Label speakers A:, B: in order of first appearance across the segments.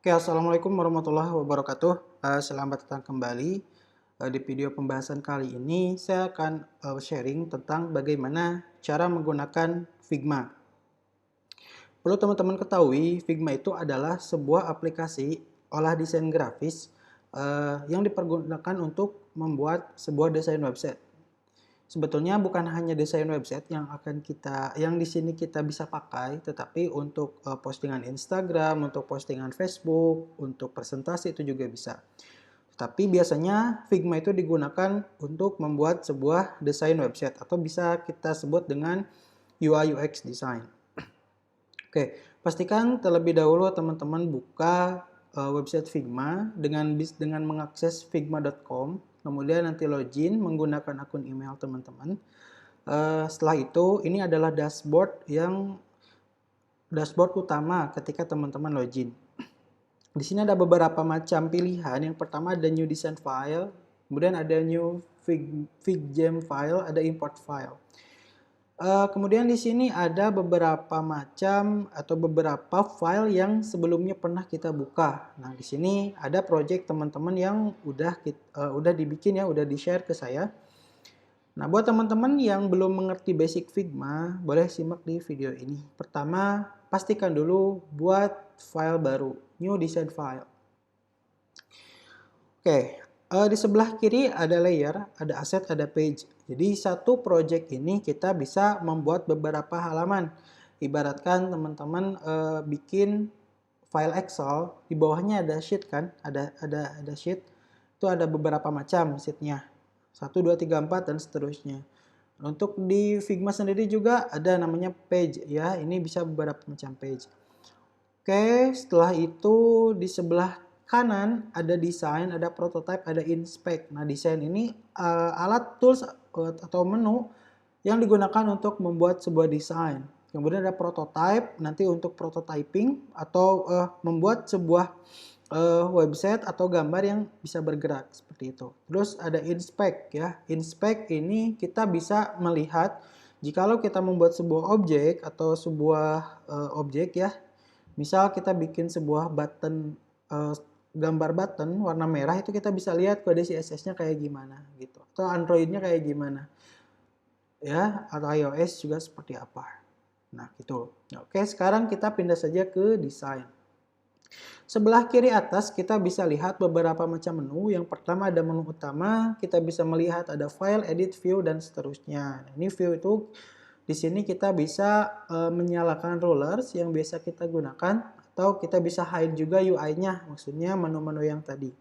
A: Oke, Assalamualaikum warahmatullahi wabarakatuh. Selamat datang kembali. Di video pembahasan kali ini, saya akan sharing tentang bagaimana cara menggunakan Figma. Perlu teman-teman ketahui, Figma itu adalah sebuah aplikasi olah desain grafis yang dipergunakan untuk membuat sebuah desain website. Sebetulnya bukan hanya desain website yang di sini kita bisa pakai, tetapi untuk postingan Instagram, untuk postingan Facebook, untuk presentasi itu juga bisa. Tapi biasanya Figma itu digunakan untuk membuat sebuah desain website atau bisa kita sebut dengan UI UX design. Oke, pastikan terlebih dahulu teman-teman buka website Figma dengan mengakses figma.com, kemudian nanti login menggunakan akun email teman-teman. Setelah itu, ini adalah dashboard utama ketika teman-teman login. Di sini ada beberapa macam pilihan. Yang pertama ada new design file, kemudian ada new FigJam file, ada import file. Kemudian di sini ada beberapa macam atau beberapa file yang sebelumnya pernah kita buka. Nah, di sini ada project teman-teman yang udah dibikin ya, udah di-share ke saya. Nah, buat teman-teman yang belum mengerti basic Figma, boleh simak di video ini. Pertama, pastikan dulu buat file baru, new design file. Oke, di sebelah kiri ada layer, ada asset, ada page. Jadi satu project ini kita bisa membuat beberapa halaman. Ibaratkan teman-teman bikin file Excel, di bawahnya ada sheet kan, ada sheet. Itu ada beberapa macam sheetnya. 1, 2, 3, 4 dan seterusnya. Untuk di Figma sendiri juga ada namanya page ya. Ini bisa beberapa macam page. Oke, setelah itu di sebelah kanan ada desain, ada prototype, ada inspect. Nah, desain ini alat tools atau menu yang digunakan untuk membuat sebuah desain. Kemudian ada prototype, nanti untuk prototyping atau membuat sebuah website atau gambar yang bisa bergerak seperti itu. Terus ada inspect ya. Inspect ini kita bisa melihat jikalau kita membuat sebuah objek atau sebuah objek ya. Misal kita bikin sebuah button, gambar button warna merah, itu kita bisa lihat kode CSS-nya kayak gimana gitu. Atau Android-nya kayak gimana. Ya, atau iOS juga seperti apa. Nah, gitu. Oke, sekarang kita pindah saja ke desain. Sebelah kiri atas kita bisa lihat beberapa macam menu. Yang pertama ada menu utama, kita bisa melihat ada file, edit, view, dan seterusnya. Nah, ini view itu di sini kita bisa menyalakan rollers yang biasa kita gunakan, atau kita bisa hide juga UI-nya, maksudnya menu-menu yang tadi.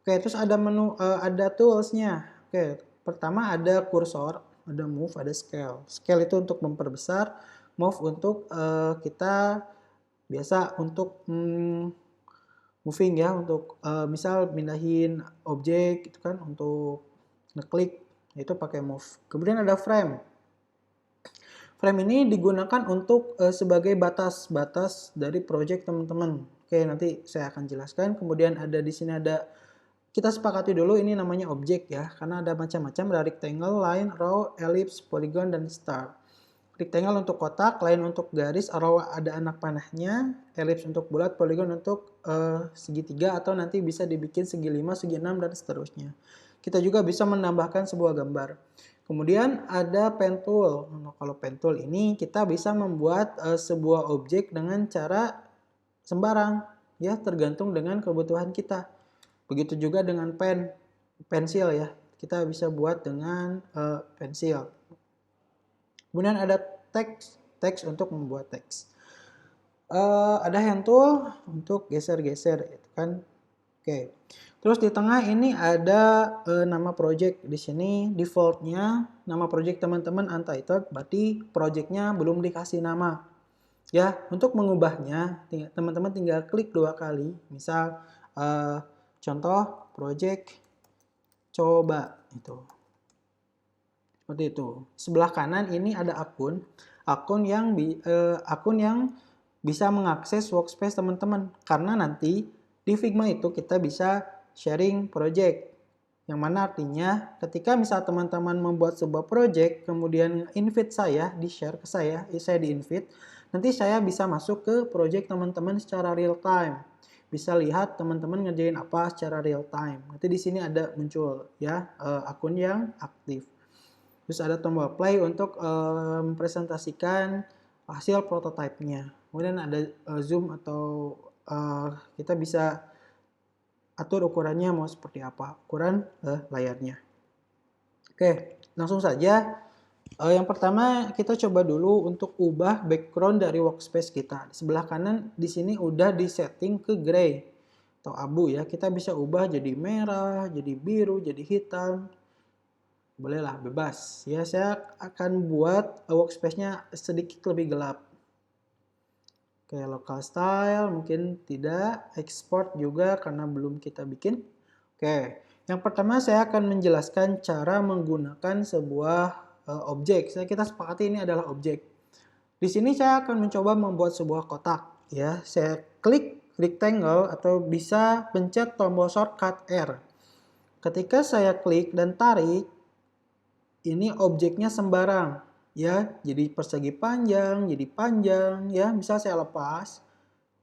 A: Oke, terus ada menu ada tools-nya. Oke, pertama ada kursor, ada move, ada scale. Scale itu untuk memperbesar, move untuk kita biasa untuk moving ya, untuk misal pindahin objek gitu kan, untuk ngeklik itu pakai move. Kemudian ada frame. Frame ini digunakan untuk sebagai batas-batas dari project teman-teman. Oke, nanti saya akan jelaskan. Kemudian ada di sini ada, kita sepakati dulu ini namanya objek ya, karena ada macam-macam, ada rectangle, line, row, ellipse, polygon, dan star. Rectangle untuk kotak, line untuk garis, row ada anak panahnya, ellipse untuk bulat, polygon untuk segitiga, atau nanti bisa dibikin segi 5, segi 6, dan seterusnya. Kita juga bisa menambahkan sebuah gambar. Kemudian ada pen tool. Nah, kalau pen tool ini kita bisa membuat sebuah objek dengan cara sembarang, ya tergantung dengan kebutuhan kita. Begitu juga dengan pensil ya, kita bisa buat dengan pensil. Kemudian ada teks untuk membuat teks. Ada hand tool untuk geser-geser, itu kan. Oke. Terus di tengah ini ada nama project. Di sini defaultnya nama project teman-teman untitled, berarti projectnya belum dikasih nama. Ya, untuk mengubahnya teman-teman tinggal klik 2 kali. Misal contoh project coba itu. Seperti itu. Sebelah kanan ini ada akun yang bisa mengakses workspace teman-teman, karena nanti di Figma itu kita bisa sharing project, yang mana artinya ketika misal teman-teman membuat sebuah project kemudian invite saya, di share ke saya di invite, nanti saya bisa masuk ke project teman-teman secara real time. bisa lihat teman-teman ngerjain apa secara real time. Nanti di sini ada muncul ya akun yang aktif. Terus ada tombol play untuk mempresentasikan hasil prototipenya. Kemudian ada zoom atau kita bisa atur ukurannya mau seperti apa, ukuran layarnya. Oke, langsung saja. Yang pertama kita coba dulu untuk ubah background dari workspace kita. Di sebelah kanan di sini udah disetting ke gray atau abu ya. Kita bisa ubah jadi merah, jadi biru, jadi hitam. Bolehlah bebas. Ya, saya akan buat workspace-nya sedikit lebih gelap. Oke, local style mungkin tidak, export juga karena belum kita bikin. Oke, yang pertama saya akan menjelaskan cara menggunakan sebuah objek. Kita sepakati ini adalah objek. Di sini saya akan mencoba membuat sebuah kotak. Ya, saya klik rectangle atau bisa pencet tombol shortcut R. Ketika saya klik dan tarik, ini objeknya sembarang. Ya, jadi persegi panjang, jadi panjang. Ya, misal saya lepas,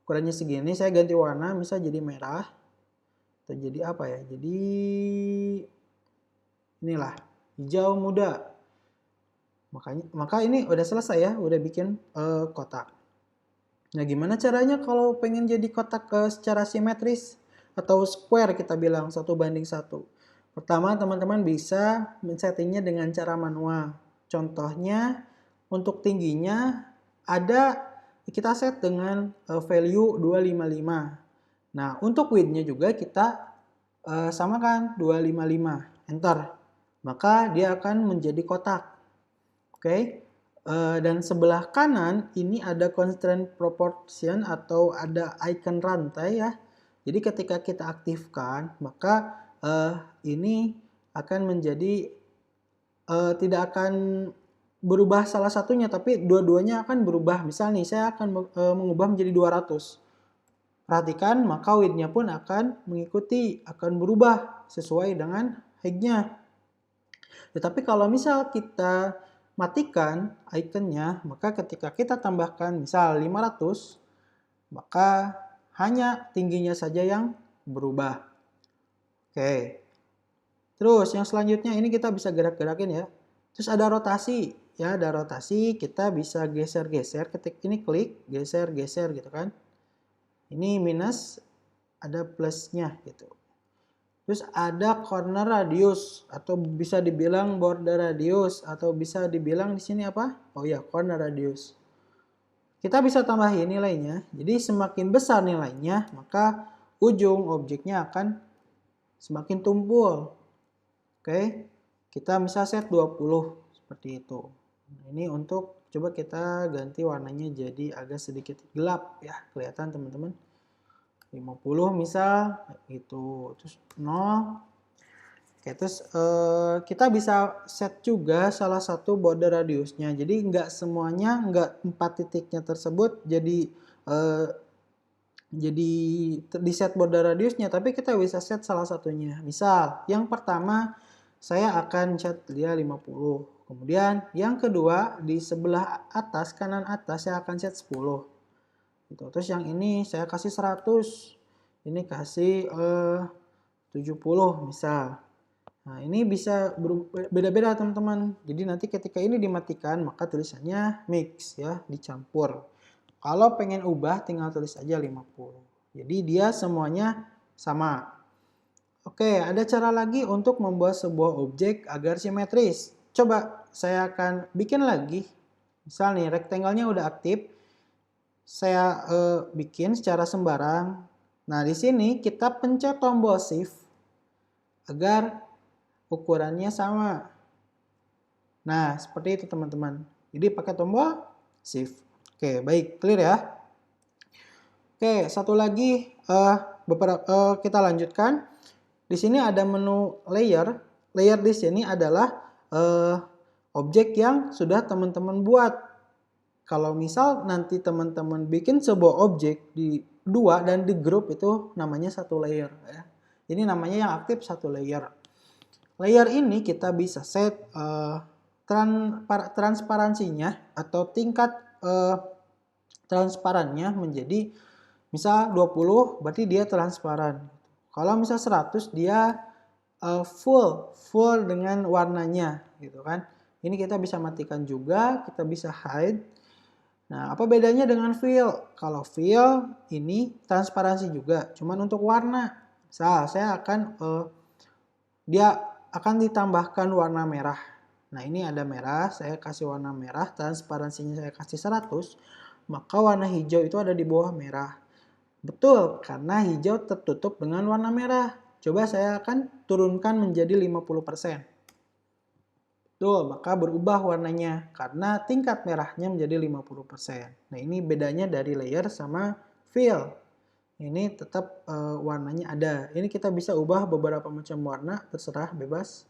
A: ukurannya segini, saya ganti warna, misal jadi merah. Atau jadi apa ya? Jadi inilah hijau muda. Maka ini udah selesai ya, udah bikin kotak. Nah, gimana caranya kalau pengen jadi kotak secara simetris atau square kita bilang 1:1? Pertama, teman-teman bisa men-settingnya dengan cara manual. Contohnya untuk tingginya kita set dengan value 255. Nah, untuk width-nya juga kita samakan 255, enter. Maka dia akan menjadi kotak. Oke, dan sebelah kanan ini ada constraint proportion atau ada icon rantai ya. Jadi ketika kita aktifkan, maka ini akan menjadi tidak akan berubah salah satunya, tapi dua-duanya akan berubah. Misal nih, saya akan mengubah menjadi 200. Perhatikan, maka width-nya pun akan mengikuti, akan berubah sesuai dengan height-nya. Tetapi kalau misal kita matikan ikonnya, maka ketika kita tambahkan misal 500, maka hanya tingginya saja yang berubah. Oke. Terus yang selanjutnya ini kita bisa gerak-gerakin ya. Terus ada rotasi. Ya, ada rotasi, kita bisa geser-geser, ketik ini klik, geser-geser gitu kan. Ini minus, ada plusnya gitu. Terus ada corner radius atau bisa dibilang border radius atau bisa dibilang di sini apa? Oh ya, corner radius. Kita bisa tambahin nilainya. Jadi semakin besar nilainya, maka ujung objeknya akan semakin tumpul. Oke. Kita bisa set 20 seperti itu. Nah, ini untuk coba kita ganti warnanya jadi agak sedikit gelap ya, kelihatan teman-teman. 50 misal gitu, terus 0. Oke, terus kita bisa set juga salah satu border radiusnya. Jadi nggak semuanya, nggak 4 titiknya tersebut jadi di set border radiusnya, tapi kita bisa set salah satunya. Misal yang pertama saya akan set dia 50. Kemudian yang kedua di sebelah atas, kanan atas saya akan set 10. Gitu. Terus yang ini saya kasih 100, ini kasih 70 misal. Nah, ini bisa beda-beda teman-teman. Jadi nanti ketika ini dimatikan, maka tulisannya mix ya, dicampur. Kalau pengen ubah tinggal tulis aja 50. Jadi dia semuanya sama. Oke, ada cara lagi untuk membuat sebuah objek agar simetris. Coba saya akan bikin lagi. Misal nih, rectangle-nya udah aktif. Saya bikin secara sembarang. Nah, di sini kita pencet tombol shift agar ukurannya sama. Nah, seperti itu teman-teman. Jadi pakai tombol shift. Oke, baik, clear ya. Oke, satu lagi kita lanjutkan. Di sini ada menu layer. Layer di sini adalah objek yang sudah teman-teman buat. Kalau misal nanti teman-teman bikin sebuah objek di dua dan di grup, itu namanya satu layer ya. Ini namanya yang aktif satu layer. Layer ini kita bisa set transparansinya atau tingkat transparannya menjadi Misal 20 berarti dia transparan. Kalau misal 100 dia full dengan warnanya gitu kan. Ini kita bisa matikan juga, kita bisa hide. Nah, apa bedanya dengan fill? Kalau fill ini transparansi juga, cuman untuk warna. Misal saya akan dia akan ditambahkan warna merah. Nah, ini ada merah, saya kasih warna merah, transparansinya saya kasih 100, maka warna hijau itu ada di bawah merah. Betul, karena hijau tertutup dengan warna merah. Coba saya akan turunkan menjadi 50%. Betul, maka berubah warnanya karena tingkat merahnya menjadi 50%. Nah, ini bedanya dari layer sama fill. Ini tetap warnanya ada. Ini kita bisa ubah beberapa macam warna, terserah, bebas.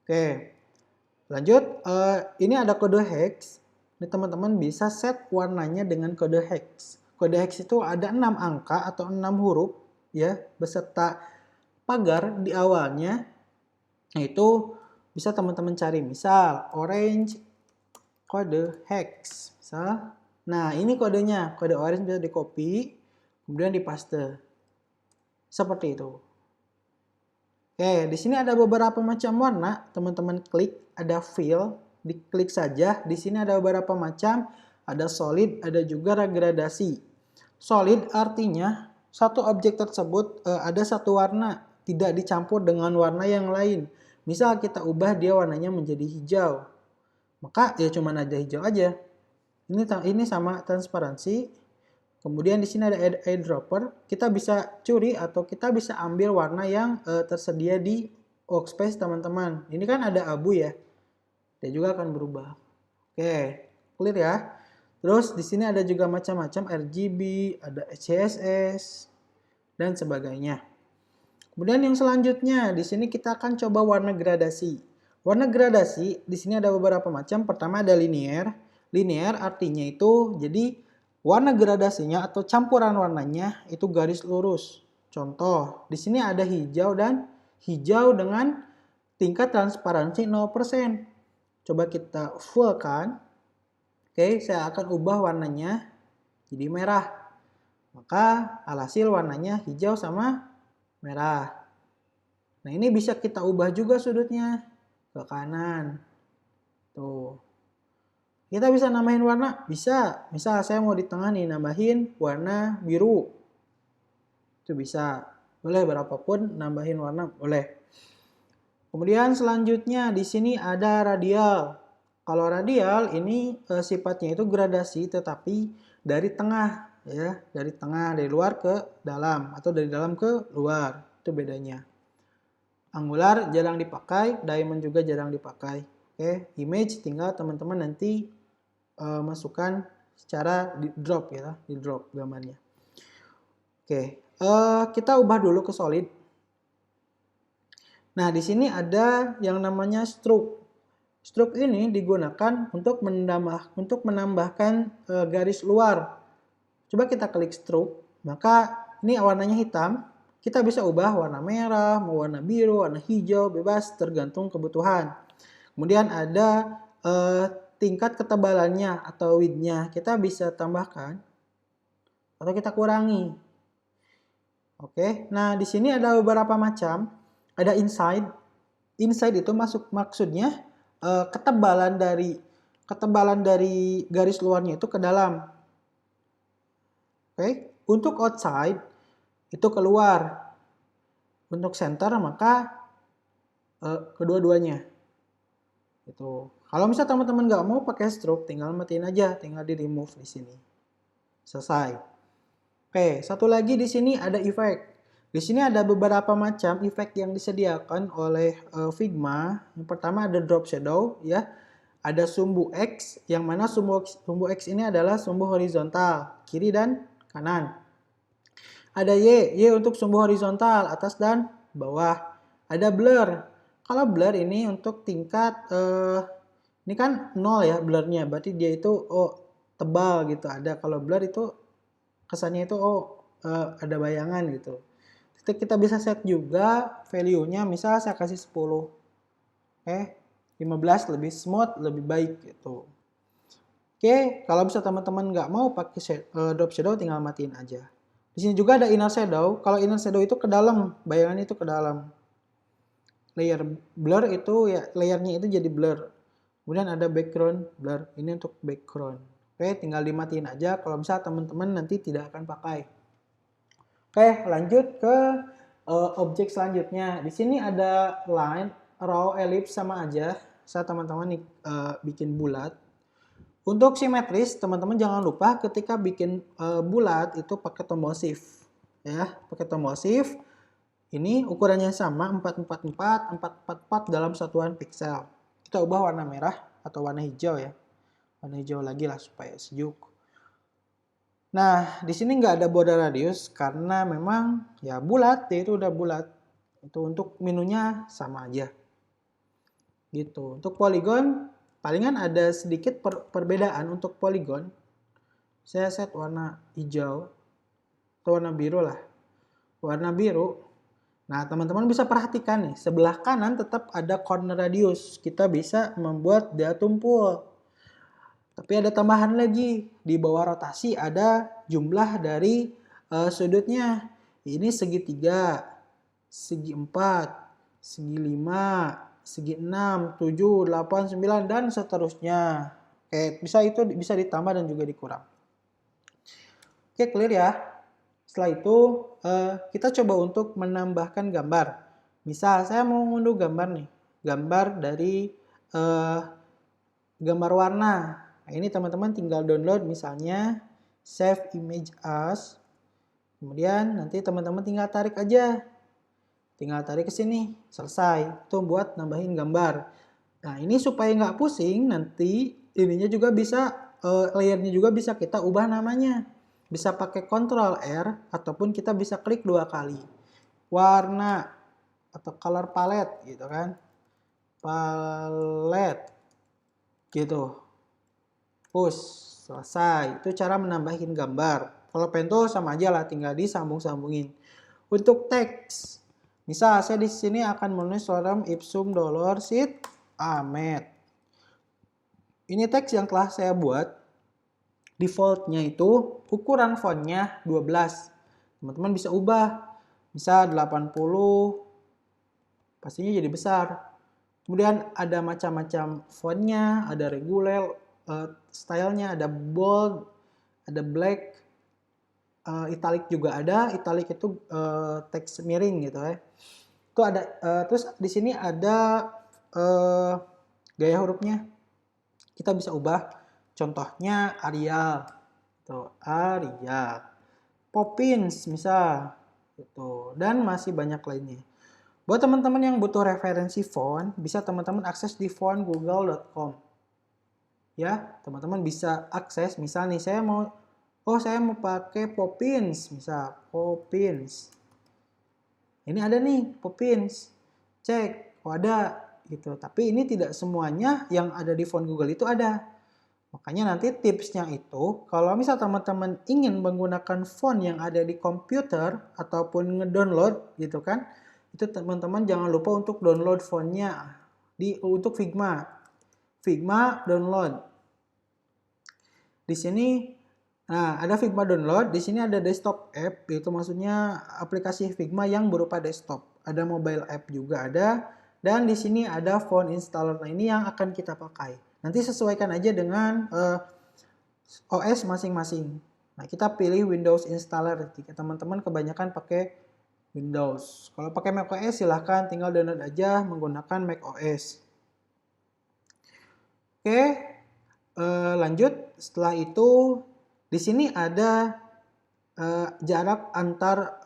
A: Oke, lanjut. Ini ada kode hex. Ini teman-teman bisa set warnanya dengan kode hex. Kode hex itu ada 6 angka atau 6 huruf ya, beserta pagar di awalnya. Nah, itu bisa teman-teman cari. Misal orange kode hex. Misal, nah ini kodenya. Kode orange bisa di copy, kemudian dipaste. Seperti itu. Oke, di sini ada beberapa macam warna. Teman-teman klik, ada fill, diklik saja. Di sini ada beberapa macam, ada solid, ada juga gradasi. Solid artinya satu objek tersebut ada satu warna, tidak dicampur dengan warna yang lain. Misal kita ubah dia warnanya menjadi hijau, maka ya cuma ada hijau aja. Ini sama transparansi. Kemudian di sini ada eyedropper, kita bisa curi atau kita bisa ambil warna yang tersedia di workspace teman-teman. Ini kan ada abu ya, dia juga akan berubah. Oke, clear ya. Terus di sini ada juga macam-macam RGB, ada CSS dan sebagainya. Kemudian yang selanjutnya di sini kita akan coba warna gradasi. Warna gradasi di sini ada beberapa macam. Pertama ada linear. Linear artinya itu jadi warna gradasinya atau campuran warnanya itu garis lurus. Contoh, di sini ada hijau dan hijau dengan tingkat transparansi 0%. Coba kita full kan. Oke, saya akan ubah warnanya jadi merah. Maka alhasil warnanya hijau sama merah. Nah, ini bisa kita ubah juga sudutnya ke kanan. Tuh. Kita bisa nambahin warna? Bisa. Misal saya mau di tengah nih nambahin warna biru. Itu bisa. Boleh berapapun nambahin warna, boleh. Kemudian selanjutnya di sini ada radial. Kalau radial ini sifatnya itu gradasi tetapi dari tengah ya, dari tengah, dari luar ke dalam atau dari dalam ke luar. Itu bedanya. Angular jarang dipakai, diamond juga jarang dipakai. Oke, image tinggal teman-teman nanti masukkan secara di drop ya, di drop gambarnya. Oke, kita ubah dulu ke solid. Nah, di sini ada yang namanya stroke. Stroke ini digunakan untuk menambahkan garis luar. Coba kita klik stroke, maka ini warnanya hitam. Kita bisa ubah warna merah, mau warna biru, warna hijau, bebas tergantung kebutuhan. Kemudian ada tingkat ketebalannya atau width-nya. Kita bisa tambahkan atau kita kurangi. Oke, nah di sini ada beberapa macam. Ada inside. Inside itu maksudnya ketebalan dari garis luarnya itu ke dalam. Oke, untuk outside itu keluar. Untuk center maka kedua-duanya. Itu. Kalau misal teman-teman nggak mau pakai stroke, tinggal matiin aja, tinggal di remove di sini. Selesai. Oke, satu lagi di sini ada efek. Di sini ada beberapa macam efek yang disediakan oleh Figma. Yang pertama ada drop shadow ya. Ada sumbu X, yang mana sumbu X ini adalah sumbu horizontal, kiri dan kanan. Ada Y untuk sumbu horizontal, atas dan bawah. Ada blur. Kalau blur ini untuk tingkat, ini kan 0 ya blurnya, berarti dia itu tebal gitu. Ada kalau blur itu kesannya itu ada bayangan gitu. Kita bisa set juga value-nya, misal saya kasih 10. 15 lebih smooth, lebih baik gitu. Oke, kalau bisa teman-teman nggak mau pakai drop shadow, tinggal matiin aja. Di sini juga ada inner shadow. Kalau inner shadow itu ke dalam, bayangan itu ke dalam. Layer blur itu ya, layernya itu jadi blur. Kemudian ada background blur, ini untuk background. Oke, tinggal dimatiin aja. Kalau bisa teman-teman nanti tidak akan pakai. Oke, lanjut ke objek selanjutnya. Di sini ada line, raw, ellipse sama aja. Saat teman-teman bikin bulat. Untuk simetris, teman-teman jangan lupa ketika bikin bulat itu pakai tombol shift. Ya, pakai tombol shift. Ini ukurannya sama 444, 444 dalam satuan pixel. Kita ubah warna merah atau warna hijau ya. Warna hijau lagi lah supaya sejuk. Nah, di sini nggak ada border radius karena memang ya bulat, ya itu udah bulat. Itu untuk menunya sama aja. Gitu. Untuk polygon, palingan ada sedikit perbedaan untuk polygon. Saya set warna hijau atau warna biru lah. Warna biru. Nah, teman-teman bisa perhatikan nih, sebelah kanan tetap ada corner radius. Kita bisa membuat dia tumpul. Tapi ada tambahan lagi, di bawah rotasi ada jumlah dari sudutnya. Ini segi 3, segi 4, segi 5, segi 6, 7, 8, 9, dan seterusnya. Oke, itu bisa ditambah dan juga dikurang. Oke, clear ya. Setelah itu kita coba untuk menambahkan gambar. Misal saya mau ngunduh gambar nih, gambar dari gambar warna. Nah, ini teman-teman tinggal download misalnya save image as. Kemudian nanti teman-teman tinggal tarik aja. Tinggal tarik ke sini, selesai. Itu buat nambahin gambar. Nah, ini supaya nggak pusing, nanti ininya juga bisa, layernya juga bisa kita ubah namanya. Bisa pakai Ctrl R, ataupun kita bisa klik 2 kali. Warna, atau color palette gitu kan. Palette. Gitu. Push, selesai. Itu cara menambahin gambar. Kalau pen tool sama aja lah, tinggal disambung-sambungin. Untuk teks, misal saya di sini akan menulis lorem ipsum dolor sit amet. Ini teks yang telah saya buat. Defaultnya itu ukuran fontnya 12. Teman-teman bisa ubah. Bisa 80. Pastinya jadi besar. Kemudian ada macam-macam fontnya, ada regular, stylenya, ada bold, ada black, italic juga ada. Italic itu teks miring gitu ya. Itu ada. Terus di sini ada gaya hurufnya. Kita bisa ubah. Contohnya Arial, tuh Arial, Poppins misal, gitu, dan masih banyak lainnya. Buat teman-teman yang butuh referensi font, bisa teman-teman akses di fontgoogle.com. Ya, teman-teman bisa akses. Misal nih saya mau pakai Poppins, misal Poppins. Ini ada nih Poppins, cek, ada gitu. Tapi ini tidak semuanya yang ada di font Google itu ada. Makanya nanti tipsnya itu, kalau misal teman-teman ingin menggunakan font yang ada di komputer ataupun ngedownload gitu kan, itu teman-teman jangan lupa untuk download fontnya untuk Figma. Figma download. Di sini ada Figma download, di sini ada desktop app, itu maksudnya aplikasi Figma yang berupa desktop. Ada mobile app juga ada, dan di sini ada font installer. Nah, ini yang akan kita pakai. Nanti sesuaikan aja dengan OS masing-masing. Nah, kita pilih Windows Installer. Jika teman-teman kebanyakan pakai Windows. Kalau pakai macOS silahkan tinggal download aja menggunakan macOS. Oke, lanjut. Setelah itu di sini ada jarak antar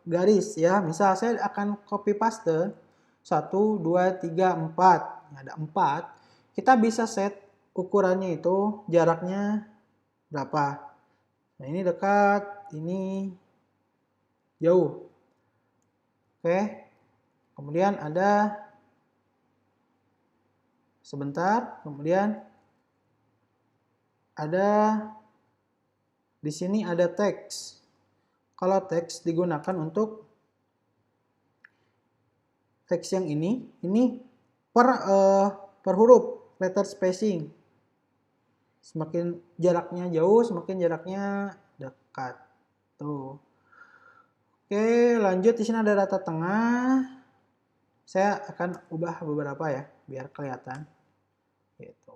A: garis ya. Misal saya akan copy paste 1, 2, 3, 4. Ada 4. Kita bisa set ukurannya itu jaraknya berapa. Nah, ini dekat, ini jauh. Oke. Kemudian ada sebentar, kemudian ada di sini ada teks. Kalau teks digunakan untuk teks yang ini per huruf, letter spacing. Semakin jaraknya jauh, semakin jaraknya dekat. Tuh. Oke, lanjut di sini ada rata tengah. Saya akan ubah beberapa ya, biar kelihatan. Gitu.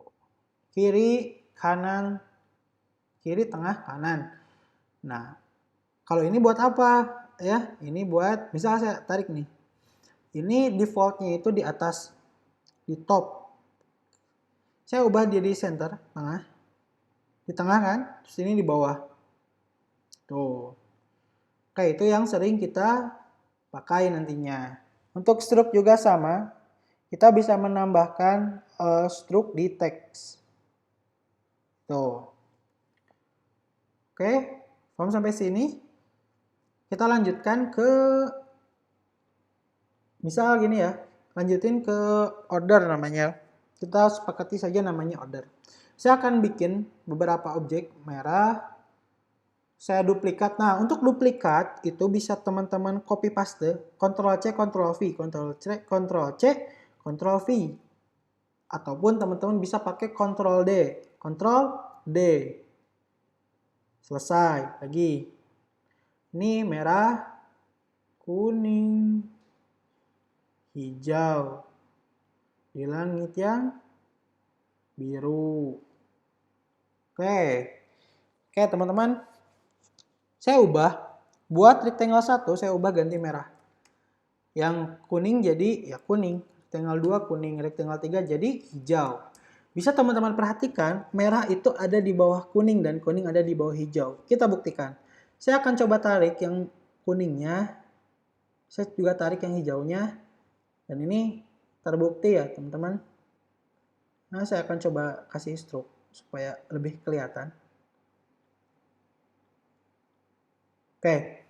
A: Kiri, kanan, kiri, tengah, kanan. Nah, kalau ini buat apa? Ya, ini buat, misalnya saya tarik nih. Ini defaultnya itu di atas, di top. Saya ubah dia di center, tengah. Di tengah kan, terus ini di bawah. Tuh. Oke, itu yang sering kita pakai nantinya. Untuk stroke juga sama. Kita bisa menambahkan stroke di teks. Tuh. Oke, paham sampai sini? Kita lanjutkan ke, misal gini ya, lanjutin ke order namanya. Kita sepakati saja namanya order. Saya akan bikin beberapa objek merah. Saya duplikat. Nah, untuk duplikat itu bisa teman-teman copy paste, Ctrl C, Ctrl V, Ctrl C, Ctrl C, Ctrl V. Ataupun teman-teman bisa pakai Ctrl D, Ctrl D. Selesai. Lagi. Ini merah, kuning, hijau. Di langit yang biru. Oke. Oke, teman-teman. Saya ubah. Buat rectangle 1, saya ubah ganti merah. Yang kuning jadi ya kuning. Rectangle 2 kuning. Rectangle 3 jadi hijau. Bisa teman-teman perhatikan, merah itu ada di bawah kuning dan kuning ada di bawah hijau. Kita buktikan. Saya akan coba tarik yang kuningnya. Saya juga tarik yang hijaunya. Dan ini terbukti ya teman-teman. Nah, saya akan coba kasih stroke supaya lebih kelihatan. Oke.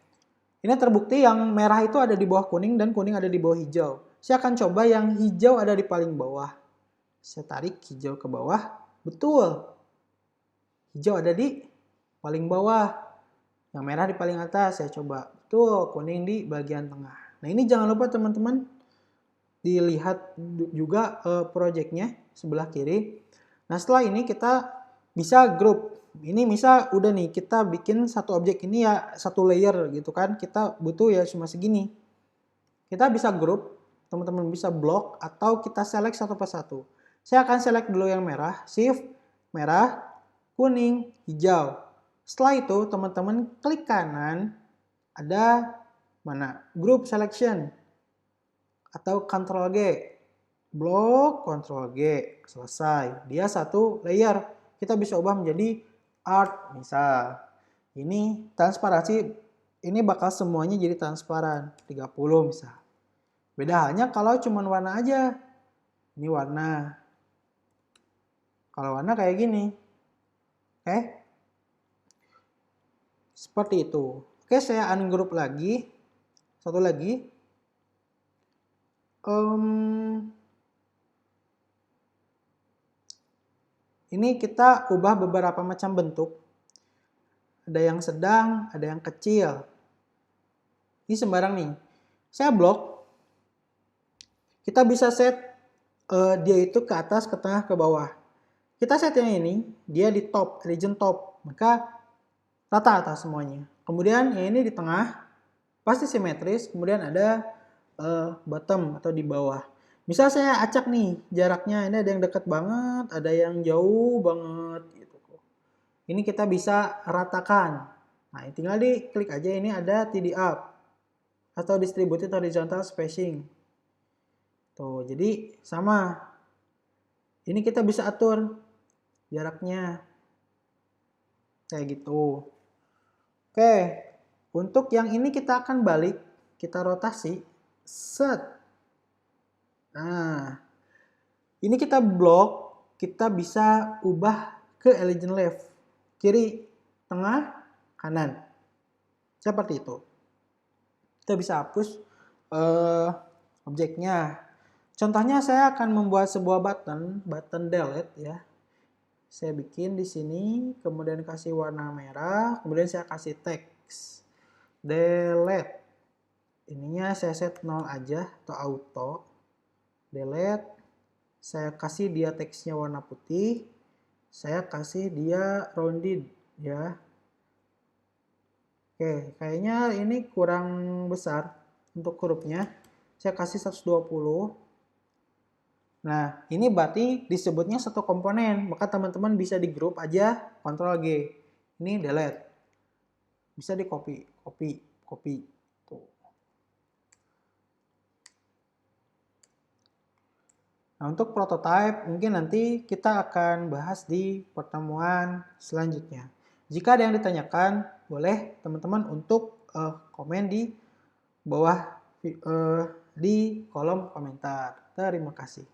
A: Ini terbukti yang merah itu ada di bawah kuning dan kuning ada di bawah hijau. Saya akan coba yang hijau ada di paling bawah. Saya tarik hijau ke bawah. Betul. Hijau ada di paling bawah. Yang merah di paling atas. Saya coba. Betul. Kuning di bagian tengah. Nah, ini jangan lupa teman-teman dilihat juga projectnya sebelah kiri. Nah, setelah ini kita bisa group. Ini misal udah nih kita bikin satu objek ini ya satu layer gitu kan. Kita butuh ya cuma segini. Kita bisa group, teman-teman bisa block atau kita select satu persatu. Saya akan select dulu yang merah, shift, merah, kuning, hijau. Setelah itu teman-teman klik kanan, ada mana? Group selection atau Ctrl G. Block, Ctrl G. Selesai. Dia satu layer. Kita bisa ubah menjadi art misal. Ini transparansi, ini bakal semuanya jadi transparan. 30 misal. Beda halnya kalau cuma warna aja. Ini warna. Kalau warna kayak gini. Oke. Seperti itu. Oke, saya ungroup lagi. Satu lagi. Ini kita ubah beberapa macam bentuk. Ada yang sedang, ada yang kecil. Ini sembarang nih. Saya blok. Kita bisa set dia itu ke atas, ke tengah, ke bawah. Kita set yang ini, dia di top, region top. Maka rata-rata semuanya. Kemudian yang ini di tengah, pasti simetris. Kemudian ada bottom atau di bawah. Misal saya acak nih jaraknya, ini ada yang dekat banget, ada yang jauh banget gitu. Ini kita bisa ratakan. Nah, tinggal diklik aja, ini ada TD up atau distributed horizontal spacing. Tuh, jadi sama. Ini kita bisa atur jaraknya. Kayak gitu. Oke, untuk yang ini kita akan balik, kita rotasi. Set. Nah, ini kita blok, kita bisa ubah ke align left. Kiri, tengah, kanan. Seperti itu. Kita bisa hapus objeknya. Contohnya saya akan membuat sebuah button delete ya. Saya bikin di sini, kemudian kasih warna merah, kemudian saya kasih teks delete. Ininya saya set 0 aja atau auto. Delete. Saya kasih dia teksnya warna putih. Saya kasih dia rounded ya. Oke, kayaknya ini kurang besar untuk hurufnya. Saya kasih 120. Nah, ini berarti disebutnya satu komponen. Maka teman-teman bisa di grup aja, Ctrl G. Ini delete. Bisa di copy, copy, copy. Tuh. Nah, untuk prototype mungkin nanti kita akan bahas di pertemuan selanjutnya. Jika ada yang ditanyakan, boleh teman-teman untuk komen di bawah di kolom komentar. Terima kasih.